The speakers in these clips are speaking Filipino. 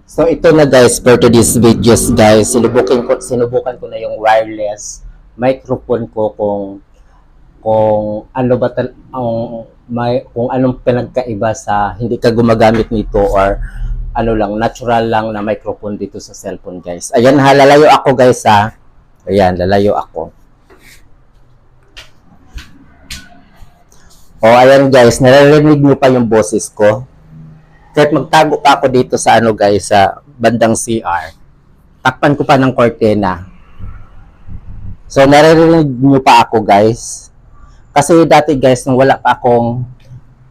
So ito na guys, for today's videos guys, sinubukan ko na yung wireless microphone ko kung ano ba ang kung anong pinagkaiba sa hindi ka gumagamit nito or ano lang, natural lang na microphone dito sa cellphone guys. Ayan ha, lalayo ako guys ha. Ayan, lalayo ako. O ayan guys, naririnig niyo pa yung boses ko. Kahit magtago pa ako dito sa ano guys, sa bandang CR, takpan ko pa ng kortena. So naririnig niyo pa ako guys. Kasi dati guys, nung wala pa akong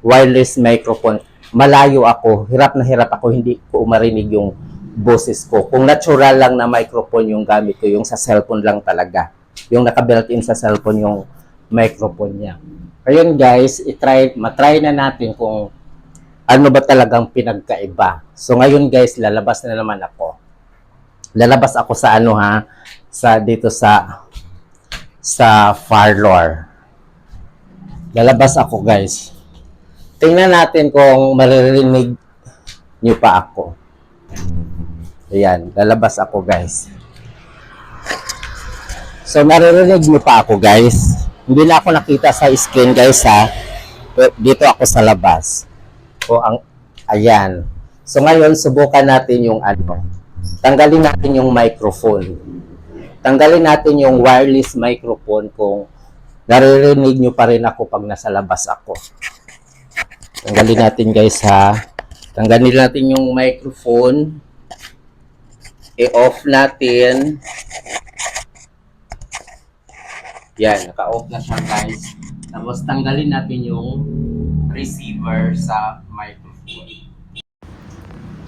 wireless microphone, malayo ako, hirap na hirap ako, hindi ko marinig yung boses ko. Kung natural lang na microphone yung gamit ko, yung sa cellphone lang talaga. Yung naka-built-in sa cellphone yung microphone niya. Ayun guys, matry na natin kung ano ba talagang pinagkaiba. So ngayon guys, lalabas na naman ako. Lalabas ako sa ano ha, dito sa parlor. Lalabas ako guys. Tingnan natin kung maririnig nyo pa ako. Ayan, lalabas ako guys. So maririnig nyo pa ako guys. Hindi na ako nakita sa screen guys ha. Dito ako sa labas. Ayan. So ngayon, subukan natin yung ano. Tanggalin natin yung microphone. Tanggalin natin yung wireless microphone kung naririnig nyo pa rin ako pag nasa labas ako. Tanggalin natin guys ha. Tanggalin natin yung microphone. I-off natin. Yan, naka-off na siya guys. Tapos tanggalin natin yung receiver sa microphone.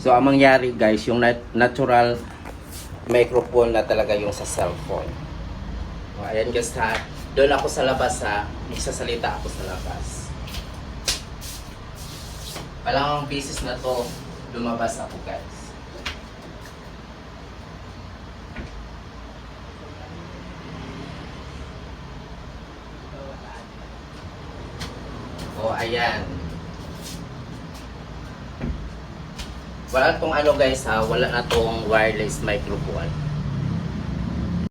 So ang mangyari guys, yung natural microphone na talaga yung sa cellphone. O, ayan guys ha. Doon ako sa labas ha. Magsasalita ako sa labas. Palang pieces na to, lumabas ako guys. O, ayan. Wala tong ano guys ha, wala na tong wireless microphone.